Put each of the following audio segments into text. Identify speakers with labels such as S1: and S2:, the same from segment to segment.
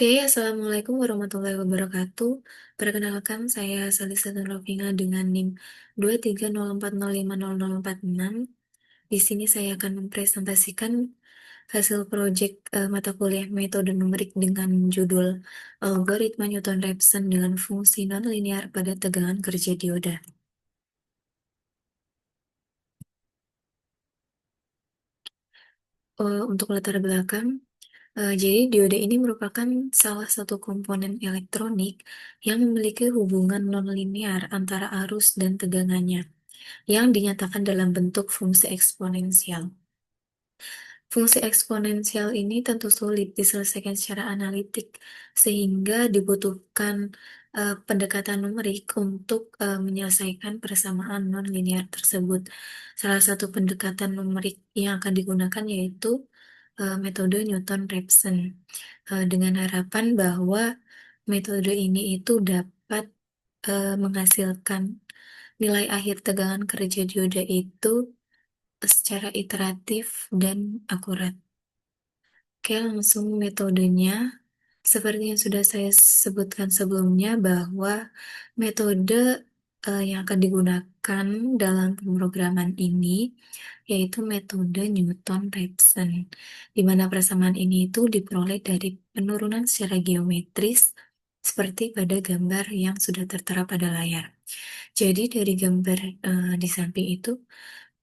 S1: Oke, Assalamualaikum warahmatullahi wabarakatuh. Perkenalkan, saya Salisa Nurofina dengan NIM 230405046. Di sini saya akan mempresentasikan hasil proyek mata kuliah metode numerik dengan judul Algoritma Newton-Raphson dengan fungsi nonlinear pada tegangan kerja dioda. Untuk latar belakang, jadi dioda ini merupakan salah satu komponen elektronik yang memiliki hubungan nonlinear antara arus dan tegangannya, yang dinyatakan dalam bentuk fungsi eksponensial. Fungsi eksponensial ini tentu sulit diselesaikan secara analitik, sehingga dibutuhkan pendekatan numerik untuk menyelesaikan persamaan nonlinear tersebut. Salah satu pendekatan numerik yang akan digunakan yaitu metode Newton-Raphson, dengan harapan bahwa metode ini itu dapat menghasilkan nilai akhir tegangan kerja dioda itu secara iteratif dan akurat. Oke, langsung metodenya. Seperti yang sudah saya sebutkan sebelumnya bahwa metode yang akan digunakan dalam pemrograman ini yaitu metode Newton-Raphson, di mana persamaan ini itu diperoleh dari penurunan secara geometris seperti pada gambar yang sudah tertera pada layar. Jadi dari gambar di samping itu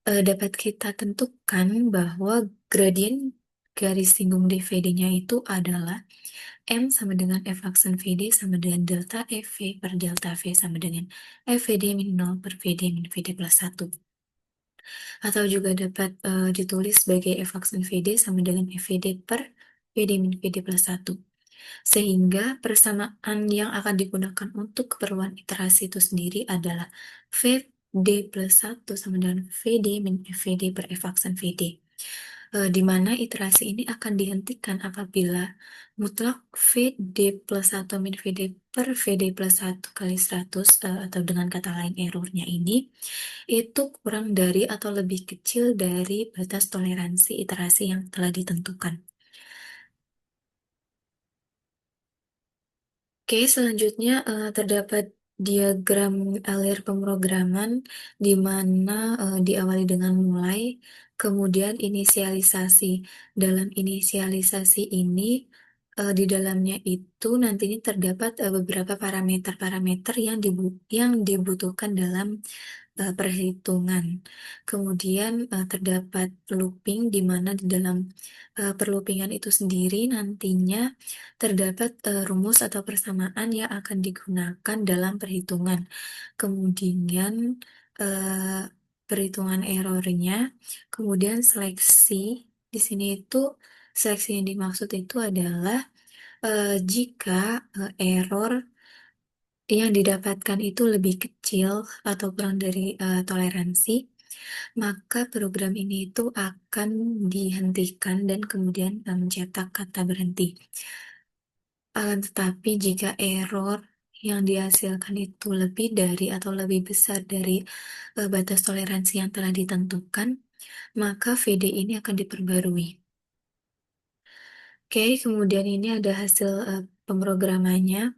S1: dapat kita tentukan bahwa gradien garis singgung DVD-nya itu adalah M sama dengan F aksen VD sama dengan delta FV per delta V sama dengan FVD min 0 per VD min VD plus 1. Atau juga dapat ditulis sebagai F aksen VD sama dengan FVD per VD min VD plus 1. Sehingga persamaan yang akan digunakan untuk keperluan iterasi itu sendiri adalah VD plus 1 sama dengan VD min FVD per F aksen VD. Di mana iterasi ini akan dihentikan apabila mutlak VD plus 1 min VD per VD plus 1 kali 100, atau dengan kata lain errornya ini, itu kurang dari atau lebih kecil dari batas toleransi iterasi yang telah ditentukan. Oke, selanjutnya terdapat diagram alir pemrograman di mana diawali dengan mulai, kemudian inisialisasi. Dalam inisialisasi ini, di dalamnya itu nantinya terdapat beberapa parameter-parameter yang dibutuhkan dalam perhitungan. Kemudian terdapat looping di mana di dalam perloopingan itu sendiri nantinya terdapat rumus atau persamaan yang akan digunakan dalam perhitungan. Kemudian eh, perhitungan errornya, kemudian seleksi. Di sini itu seleksi yang dimaksud itu adalah jika error yang didapatkan itu lebih kecil atau kurang dari toleransi, maka program ini itu akan dihentikan dan kemudian mencetak kata berhenti. Tetapi jika error yang dihasilkan itu lebih dari atau lebih besar dari batas toleransi yang telah ditentukan, maka VD ini akan diperbarui. Oke, kemudian ini ada hasil pemrogramannya.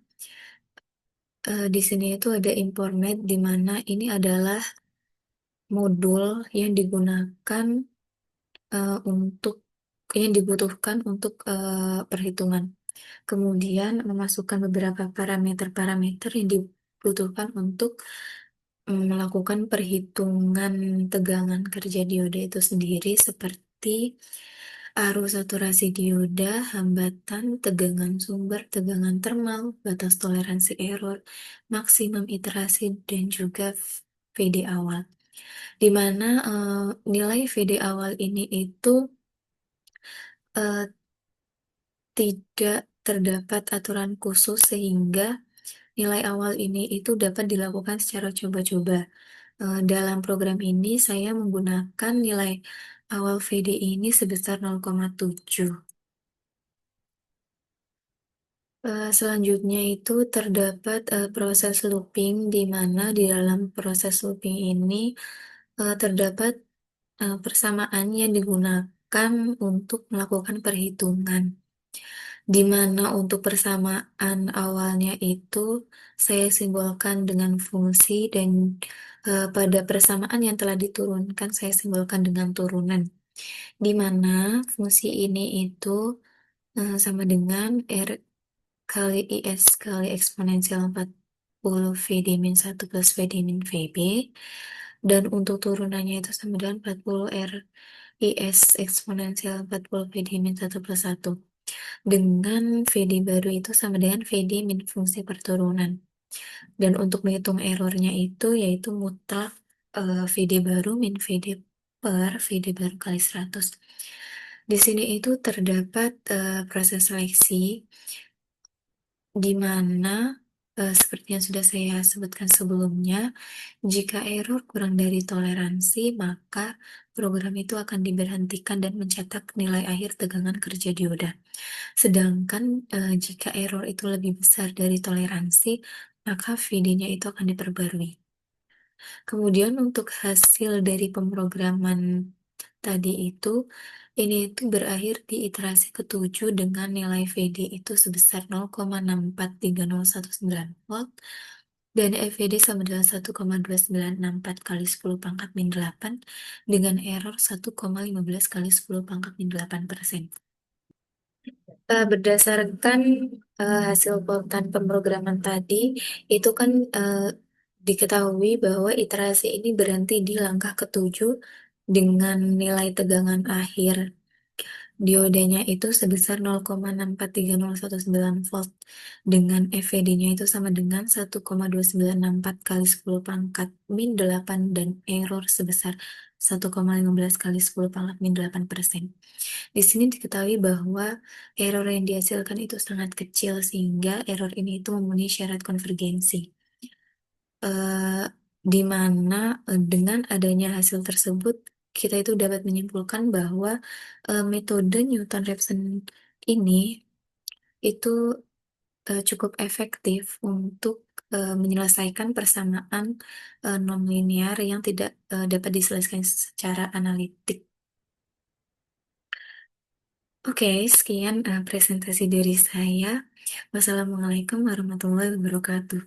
S1: Di sini itu ada informat di mana ini adalah modul yang digunakan untuk yang dibutuhkan untuk perhitungan. Kemudian memasukkan beberapa parameter-parameter yang dibutuhkan untuk melakukan perhitungan tegangan kerja dioda itu sendiri seperti arus saturasi dioda, hambatan, tegangan sumber, tegangan termal, batas toleransi error, maksimum iterasi, dan juga VD awal. Di mana nilai VD awal ini itu eh, tidak terdapat aturan khusus sehingga nilai awal ini itu dapat dilakukan secara coba-coba. Dalam program ini saya menggunakan nilai awal VD ini sebesar 0,7. Selanjutnya itu terdapat proses looping di mana di dalam proses looping ini terdapat persamaan yang digunakan untuk melakukan perhitungan. di mana untuk persamaan awalnya itu saya simbolkan dengan fungsi dan pada persamaan yang telah diturunkan saya simbolkan dengan turunan, di mana fungsi ini itu sama dengan R kali IS kali eksponensial 40 VD min 1 plus VD min VB, dan untuk turunannya itu sama dengan 40 R IS eksponensial 40 VD min 1 plus 1, dengan VD baru itu sama dengan VD min fungsi perturunan. Dan untuk menghitung errornya itu yaitu mutlak VD baru min VD per VD baru kali 100. Di sini itu terdapat proses seleksi di mana seperti yang sudah saya sebutkan sebelumnya, jika error kurang dari toleransi, maka program itu akan diberhentikan dan mencetak nilai akhir tegangan kerja dioda. Sedangkan jika error itu lebih besar dari toleransi, maka VD-nya itu akan diperbarui. Kemudian untuk hasil dari pemrograman tadi itu, ini itu berakhir di iterasi ketujuh dengan nilai VD itu sebesar 0,64319 volt dan FVD sama dengan 1,2964 kali 10 pangkat min 8 dengan error 1,15 kali 10 pangkat min 8%. Berdasarkan hasil plottan pemrograman tadi, itu kan diketahui bahwa iterasi ini berhenti di langkah ketujuh dengan nilai tegangan akhir diodenya itu sebesar 0,64319 volt dengan FVD-nya itu sama dengan 1,2964 kali 10 pangkat min 8 dan error sebesar 1,15 kali 10 pangkat min 8%. Di sini diketahui bahwa error yang dihasilkan itu sangat kecil sehingga error ini itu memenuhi syarat konvergensi. Eh, di mana dengan adanya hasil tersebut kita itu dapat menyimpulkan bahwa metode Newton-Raphson ini itu cukup efektif untuk menyelesaikan persamaan nonlinear yang tidak dapat diselesaikan secara analitik. Oke, sekian presentasi dari saya. Wassalamualaikum warahmatullahi wabarakatuh.